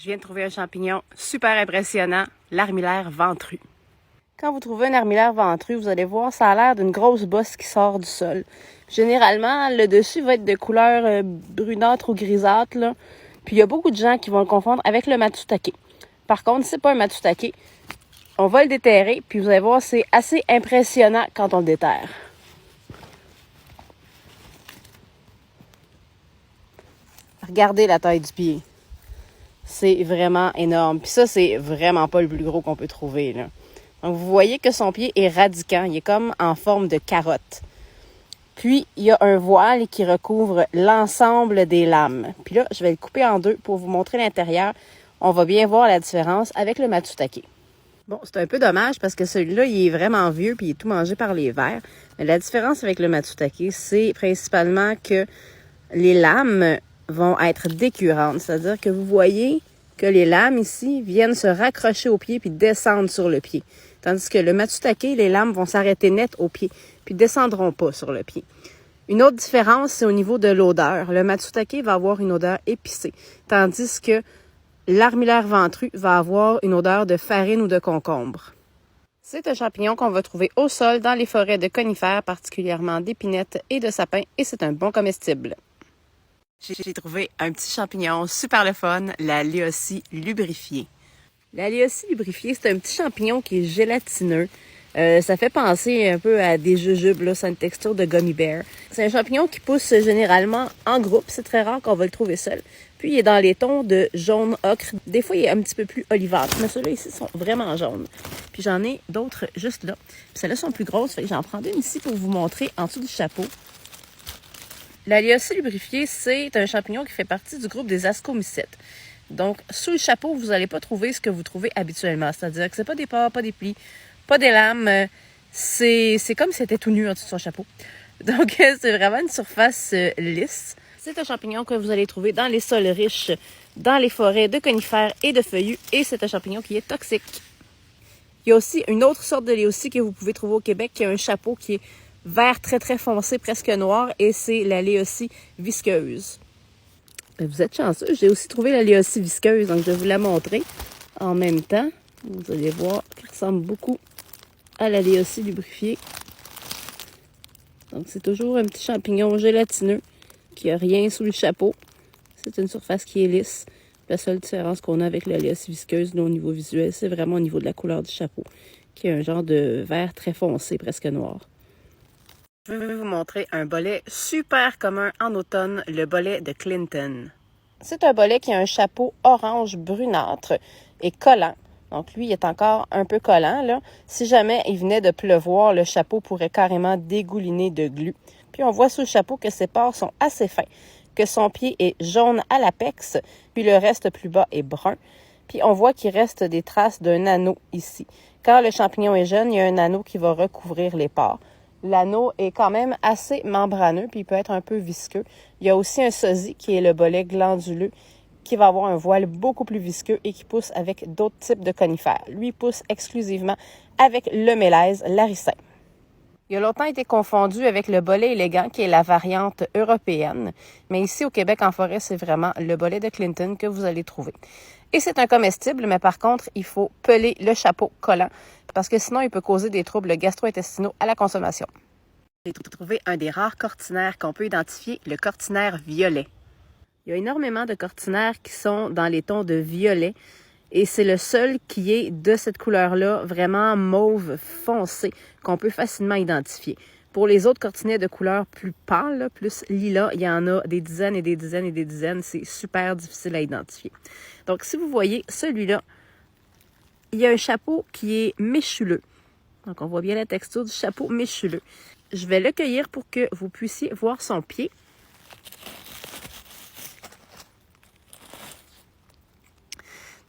Je viens de trouver un champignon super impressionnant, l'armillaire ventru. Quand vous trouvez un armillaire ventru, vous allez voir, ça a l'air d'une grosse bosse qui sort du sol. Généralement, le dessus va être de couleur brunâtre ou grisâtre, là. Puis il y a beaucoup de gens qui vont le confondre avec le matsutake. Par contre, c'est pas un matsutake. On va le déterrer, puis vous allez voir, c'est assez impressionnant quand on le déterre. Regardez la taille du pied. C'est vraiment énorme. Puis ça, c'est vraiment pas le plus gros qu'on peut trouver, là. Donc, vous voyez que son pied est radicant. Il est comme en forme de carotte. Puis, il y a un voile qui recouvre l'ensemble des lames. Puis là, je vais le couper en deux pour vous montrer l'intérieur. On va bien voir la différence avec le matsutake. Bon, c'est un peu dommage parce que celui-là, il est vraiment vieux puis il est tout mangé par les vers. Mais la différence avec le matsutake, c'est principalement que les lames vont être décurrentes. C'est-à-dire que vous voyez que les lames ici viennent se raccrocher au pied puis descendre sur le pied. Tandis que le matsutake, les lames vont s'arrêter net au pied puis descendront pas sur le pied. Une autre différence, c'est au niveau de l'odeur. Le matsutake va avoir une odeur épicée, tandis que l'armillaire ventru va avoir une odeur de farine ou de concombre. C'est un champignon qu'on va trouver au sol dans les forêts de conifères, particulièrement d'épinettes et de sapins, et c'est un bon comestible. J'ai trouvé un petit champignon super le fun, la Léocie lubrifiée. La Léocie lubrifiée, c'est un petit champignon qui est gélatineux. Ça fait penser un peu à des jujubes, là, c'est une texture de gummy bear. C'est un champignon qui pousse généralement en groupe, c'est très rare qu'on va le trouver seul. Puis il est dans les tons de jaune ocre. Des fois, il est un petit peu plus olivâtre, mais ceux-là ici sont vraiment jaunes. Puis j'en ai d'autres juste là. Puis celles-là sont plus grosses, fait que j'en prends une ici pour vous montrer en dessous du chapeau. La Léocie lubrifiée, c'est un champignon qui fait partie du groupe des ascomycètes. Donc, sous le chapeau, vous n'allez pas trouver ce que vous trouvez habituellement. C'est-à-dire que c'est pas des pores, pas des plis, pas des lames. C'est comme si c'était tout nu en dessous de son chapeau. Donc, c'est vraiment une surface lisse. C'est un champignon que vous allez trouver dans les sols riches, dans les forêts de conifères et de feuillus. Et c'est un champignon qui est toxique. Il y a aussi une autre sorte de Léocie que vous pouvez trouver au Québec qui a un chapeau qui est vert très très foncé, presque noir, et c'est la Léocie visqueuse. Vous êtes chanceux, j'ai aussi trouvé la Léocie visqueuse, donc je vais vous la montrer en même temps. Vous allez voir qu'elle ressemble beaucoup à la Léocie lubrifiée. Donc c'est toujours un petit champignon gélatineux qui n'a rien sous le chapeau. C'est une surface qui est lisse. La seule différence qu'on a avec la Léocie visqueuse, là, au niveau visuel, c'est vraiment au niveau de la couleur du chapeau, qui est un genre de vert très foncé, presque noir. Je vais vous montrer un bolet super commun en automne, le bolet de Clinton. C'est un bolet qui a un chapeau orange brunâtre et collant. Donc lui, il est encore un peu collant, là. Si jamais il venait de pleuvoir, le chapeau pourrait carrément dégouliner de glu. Puis on voit sous le chapeau que ses pores sont assez fins, que son pied est jaune à l'apex, puis le reste plus bas est brun. Puis on voit qu'il reste des traces d'un anneau ici. Quand le champignon est jeune, il y a un anneau qui va recouvrir les pores. L'anneau est quand même assez membraneux, puis il peut être un peu visqueux. Il y a aussi un sosie, qui est le bolet glanduleux, qui va avoir un voile beaucoup plus visqueux et qui pousse avec d'autres types de conifères. Lui, il pousse exclusivement avec le mélèze laricin. Il a longtemps été confondu avec le bolet élégant, qui est la variante européenne. Mais ici, au Québec, en forêt, c'est vraiment le bolet de Clinton que vous allez trouver. Et c'est un comestible, mais par contre, il faut peler le chapeau collant, parce que sinon, il peut causer des troubles gastro-intestinaux à la consommation. J'ai trouvé un des rares cortinaires qu'on peut identifier, le cortinaire violet. Il y a énormément de cortinaires qui sont dans les tons de violet, et c'est le seul qui est de cette couleur-là, vraiment mauve foncé, qu'on peut facilement identifier. Pour les autres cortinets de couleur plus pâle, plus lilas, il y en a des dizaines et des dizaines et des dizaines. C'est super difficile à identifier. Donc, si vous voyez celui-là, il y a un chapeau qui est méchuleux. Donc, on voit bien la texture du chapeau méchuleux. Je vais le cueillir pour que vous puissiez voir son pied.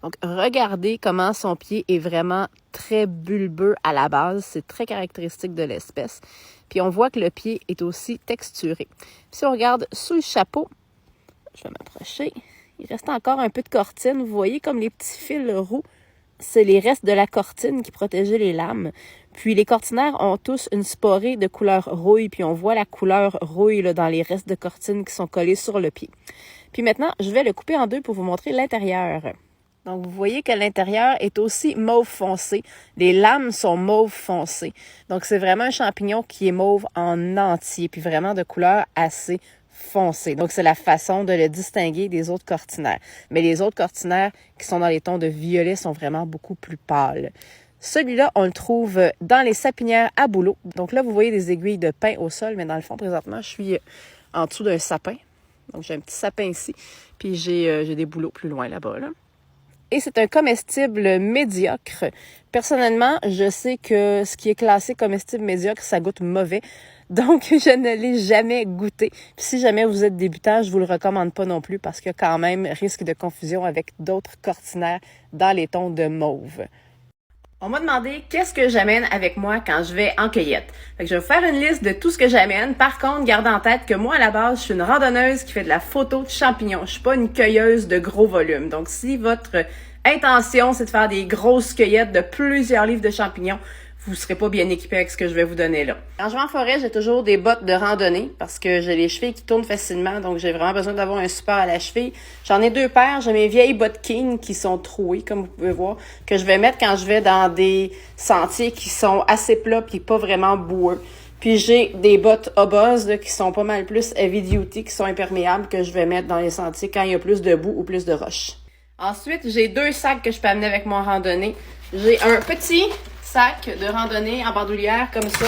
Donc, regardez comment son pied est vraiment très bulbeux à la base. C'est très caractéristique de l'espèce. Puis, on voit que le pied est aussi texturé. Puis, si on regarde sous le chapeau, je vais m'approcher, il reste encore un peu de cortine. Vous voyez comme les petits fils roux, c'est les restes de la cortine qui protégeaient les lames. Puis, les cortinaires ont tous une sporée de couleur rouille. Puis, on voit la couleur rouille là, dans les restes de cortine qui sont collés sur le pied. Puis maintenant, je vais le couper en deux pour vous montrer l'intérieur. Donc, vous voyez que l'intérieur est aussi mauve foncé. Les lames sont mauve foncé. Donc, c'est vraiment un champignon qui est mauve en entier, puis vraiment de couleur assez foncée. Donc, c'est la façon de le distinguer des autres cortinaires. Mais les autres cortinaires qui sont dans les tons de violet sont vraiment beaucoup plus pâles. Celui-là, on le trouve dans les sapinières à bouleaux. Donc là, vous voyez des aiguilles de pin au sol, mais dans le fond, présentement, je suis en dessous d'un sapin. Donc, j'ai un petit sapin ici, puis j'ai des bouleaux plus loin là-bas, là. Et c'est un comestible médiocre. Personnellement, je sais que ce qui est classé comestible médiocre, ça goûte mauvais. Donc, je ne l'ai jamais goûté. Puis si jamais vous êtes débutant, je vous le recommande pas non plus parce qu'il y a quand même risque de confusion avec d'autres cortinaires dans les tons de mauve. On m'a demandé qu'est-ce que j'amène avec moi quand je vais en cueillette. Fait que je vais vous faire une liste de tout ce que j'amène. Par contre, gardez en tête que moi, à la base, je suis une randonneuse qui fait de la photo de champignons. Je suis pas une cueilleuse de gros volume. Donc, si votre intention, c'est de faire des grosses cueillettes de plusieurs livres de champignons, vous serez pas bien équipé avec ce que je vais vous donner là. Quand je vais en forêt, j'ai toujours des bottes de randonnée parce que j'ai les chevilles qui tournent facilement, donc j'ai vraiment besoin d'avoir un support à la cheville. J'en ai 2 paires, j'ai mes vieilles bottes King qui sont trouées, comme vous pouvez voir, que je vais mettre quand je vais dans des sentiers qui sont assez plats puis pas vraiment boueux. Puis j'ai des bottes Obos là, qui sont pas mal plus heavy duty, qui sont imperméables, que je vais mettre dans les sentiers quand il y a plus de boue ou plus de roches. Ensuite, j'ai 2 sacs que je peux amener avec moi en randonnée. J'ai un petit sac de randonnée en bandoulière comme ça.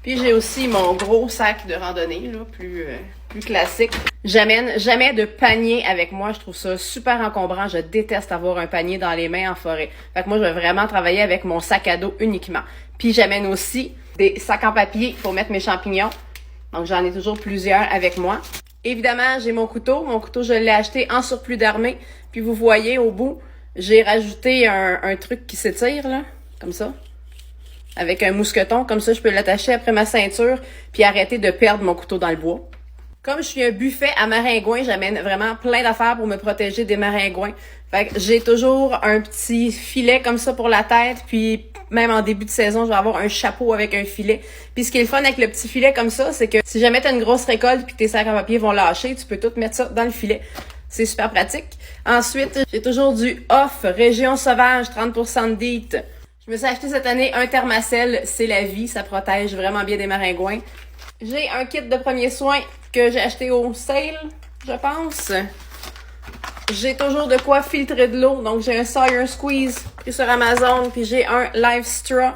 Puis j'ai aussi mon gros sac de randonnée, là, plus classique. J'amène jamais de panier avec moi. Je trouve ça super encombrant. Je déteste avoir un panier dans les mains en forêt. Fait que moi, je vais vraiment travailler avec mon sac à dos uniquement. Puis j'amène aussi des sacs en papier pour mettre mes champignons. Donc j'en ai toujours plusieurs avec moi. Évidemment, j'ai mon couteau. Mon couteau, je l'ai acheté en surplus d'armée. Puis vous voyez au bout, j'ai rajouté un truc qui s'étire, là, comme ça. Avec un mousqueton, comme ça, je peux l'attacher après ma ceinture puis arrêter de perdre mon couteau dans le bois. Comme je suis un buffet à maringouins, j'amène vraiment plein d'affaires pour me protéger des maringouins. Fait que j'ai toujours un petit filet comme ça pour la tête, puis même en début de saison, je vais avoir un chapeau avec un filet. Puis ce qui est le fun avec le petit filet comme ça, c'est que si jamais t'as une grosse récolte puis que tes sacs en papier vont lâcher, tu peux tout mettre ça dans le filet. C'est super pratique. Ensuite, j'ai toujours du off, région sauvage, 30% de DEET. Je me suis acheté cette année un Thermacell, c'est la vie, ça protège vraiment bien des maringouins. J'ai un kit de premiers soins que j'ai acheté au sale, je pense. J'ai toujours de quoi filtrer de l'eau, donc j'ai un Sawyer Squeeze pris sur Amazon, puis j'ai un Live Straw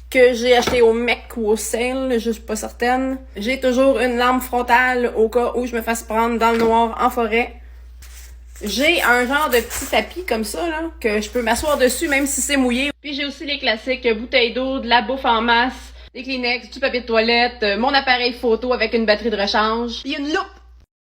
que j'ai acheté au Mec ou au sale, je suis pas certaine. J'ai toujours une lampe frontale au cas où je me fasse prendre dans le noir en forêt. J'ai un genre de petit tapis comme ça, là, que je peux m'asseoir dessus même si c'est mouillé. Puis j'ai aussi les classiques bouteilles d'eau, de la bouffe en masse, des Kleenex, du papier de toilette, mon appareil photo avec une batterie de rechange, puis une loupe